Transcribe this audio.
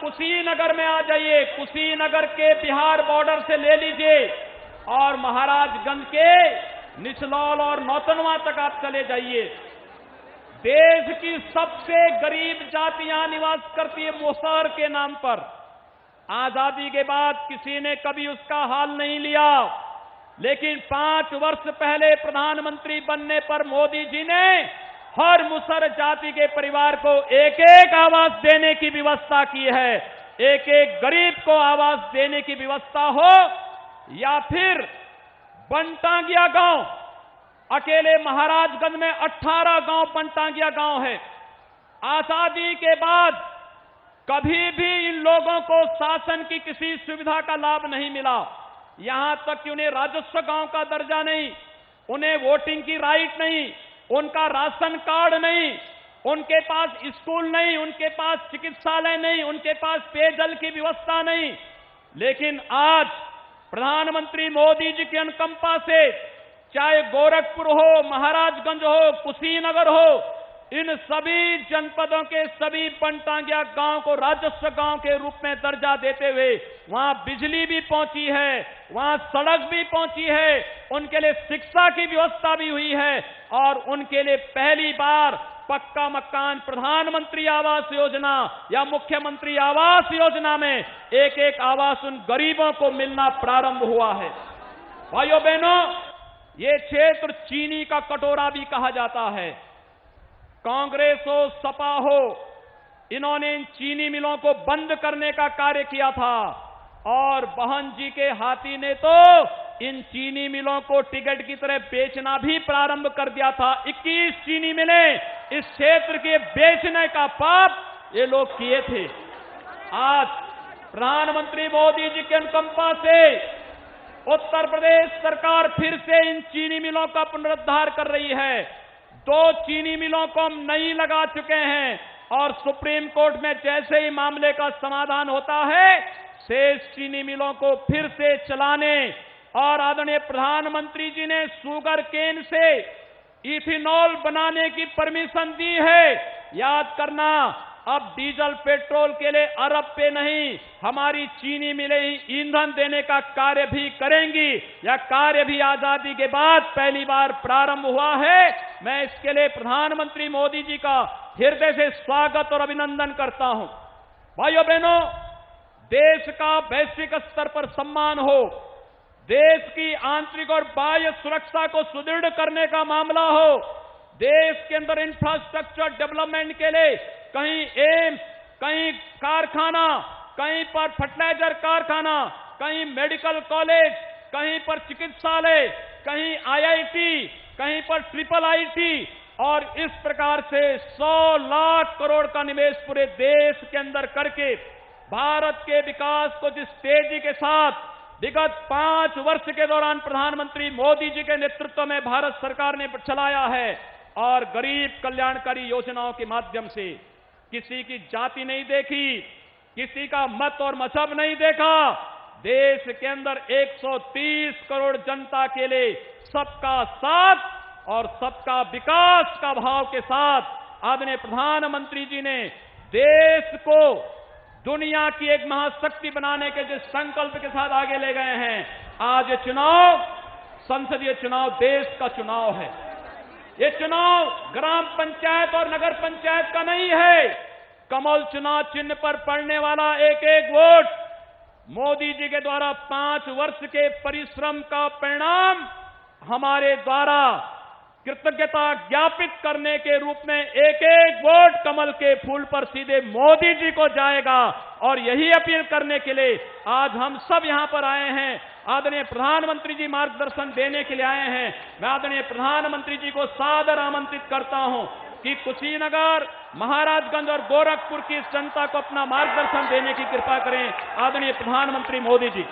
कुशीनगर में आ जाइए, कुशीनगर के बिहार बॉर्डर से ले लीजिए और महाराजगंज के निचलौल और नौतनवा तक आप चले जाइए। देश की सबसे गरीब जाति यहां निवास करती है मुसहर के नाम पर। आजादी के बाद किसी ने कभी उसका हाल नहीं लिया, लेकिन 5 वर्ष पहले प्रधानमंत्री बनने पर मोदी जी ने हर मुसहर जाति के परिवार को एक एक आवास देने की व्यवस्था की है। एक एक गरीब को आवास देने की व्यवस्था हो या फिर बनटांगिया गांव, अकेले महाराजगंज में 18 गांव बनटांगिया गांव है। आजादी के बाद कभी भी इन लोगों को शासन की किसी सुविधा का लाभ नहीं मिला। यहां तक कि उन्हें राजस्व गांव का दर्जा नहीं, उन्हें वोटिंग की राइट नहीं, उनका राशन कार्ड नहीं, उनके पास स्कूल नहीं, उनके पास चिकित्सालय नहीं, उनके पास पेयजल की व्यवस्था नहीं। लेकिन आज प्रधानमंत्री मोदी जी की अनुकंपा से चाहे गोरखपुर हो, महाराजगंज हो, कुशीनगर हो, इन सभी जनपदों के सभी बनटांगिया गांव को राजस्व गांव के रूप में दर्जा देते हुए वहां बिजली भी पहुंची है, वहां सड़क भी पहुंची है, उनके लिए शिक्षा की व्यवस्था भी हुई है और उनके लिए पहली बार पक्का मकान प्रधानमंत्री आवास योजना या मुख्यमंत्री आवास योजना में एक एक आवास उन गरीबों को मिलना प्रारंभ हुआ है। भाइयों बहनों, ये क्षेत्र चीनी का कटोरा भी कहा जाता है। कांग्रेस हो, सपा हो, इन्होंने इन चीनी मिलों को बंद करने का कार्य किया था और बहन जी के हाथी ने तो इन चीनी मिलों को टिकट की तरह बेचना भी प्रारंभ कर दिया था। 21 चीनी मिलें इस क्षेत्र के बेचने का पाप ये लोग किए थे। आज प्रधानमंत्री मोदी जी के अनुकंपा से उत्तर प्रदेश सरकार फिर से इन चीनी मिलों का पुनरुद्धार कर रही है। 2 चीनी मिलों को हम नहीं लगा चुके हैं और सुप्रीम कोर्ट में जैसे ही मामले का समाधान होता है, शेष चीनी मिलों को फिर से चलाने और आदरणीय प्रधानमंत्री जी ने शुगर केन से इथेनॉल बनाने की परमिशन दी है। याद करना, अब डीजल पेट्रोल के लिए अरब पे नहीं, हमारी चीनी मिलें ही ईंधन देने का कार्य भी करेंगी। यह कार्य भी आजादी के बाद पहली बार प्रारंभ हुआ है। मैं इसके लिए प्रधानमंत्री मोदी जी का हृदय से स्वागत और अभिनंदन करता हूं। भाइयों बहनों, देश का वैश्विक स्तर पर सम्मान हो, देश की आंतरिक और बाह्य सुरक्षा को सुदृढ़ करने का मामला हो, देश के अंदर इंफ्रास्ट्रक्चर डेवलपमेंट के लिए कहीं एम्स, कहीं कारखाना, कहीं पर फर्टिलाइजर कारखाना, कहीं मेडिकल कॉलेज, कहीं पर चिकित्सालय, कहीं आईआईटी, कहीं पर ट्रिपल आईटी और इस प्रकार से 100 लाख करोड़ का निवेश पूरे देश के अंदर करके भारत के विकास को जिस तेजी के साथ विगत 5 वर्ष के दौरान प्रधानमंत्री मोदी जी के नेतृत्व में भारत सरकार ने चलाया है और गरीब कल्याणकारी योजनाओं के माध्यम से किसी की जाति नहीं देखी, किसी का मत और मजहब नहीं देखा, देश के अंदर 130 करोड़ जनता के लिए सबका साथ और सबका विकास का भाव के साथ आदरणीय प्रधानमंत्री जी ने देश को दुनिया की एक महाशक्ति बनाने के जिस संकल्प के साथ आगे ले गए हैं, आज ये चुनाव संसदीय चुनाव देश का चुनाव है। ये चुनाव ग्राम पंचायत और नगर पंचायत का नहीं है। कमल चुनाव चिन्ह पर पड़ने वाला एक एक वोट मोदी जी के द्वारा 5 वर्ष के परिश्रम का परिणाम हमारे द्वारा कृतज्ञता ज्ञापित करने के रूप में एक एक वोट कमल के फूल पर सीधे मोदी जी को जाएगा। और यही अपील करने के लिए आज हम सब यहां पर आए हैं। आदरणीय प्रधानमंत्री जी मार्गदर्शन देने के लिए आए हैं। मैं आदरणीय प्रधानमंत्री जी को सादर आमंत्रित करता हूं कि कुशीनगर, महाराजगंज और गोरखपुर की जनता को अपना मार्गदर्शन देने की कृपा करें। आदरणीय प्रधानमंत्री मोदी जी।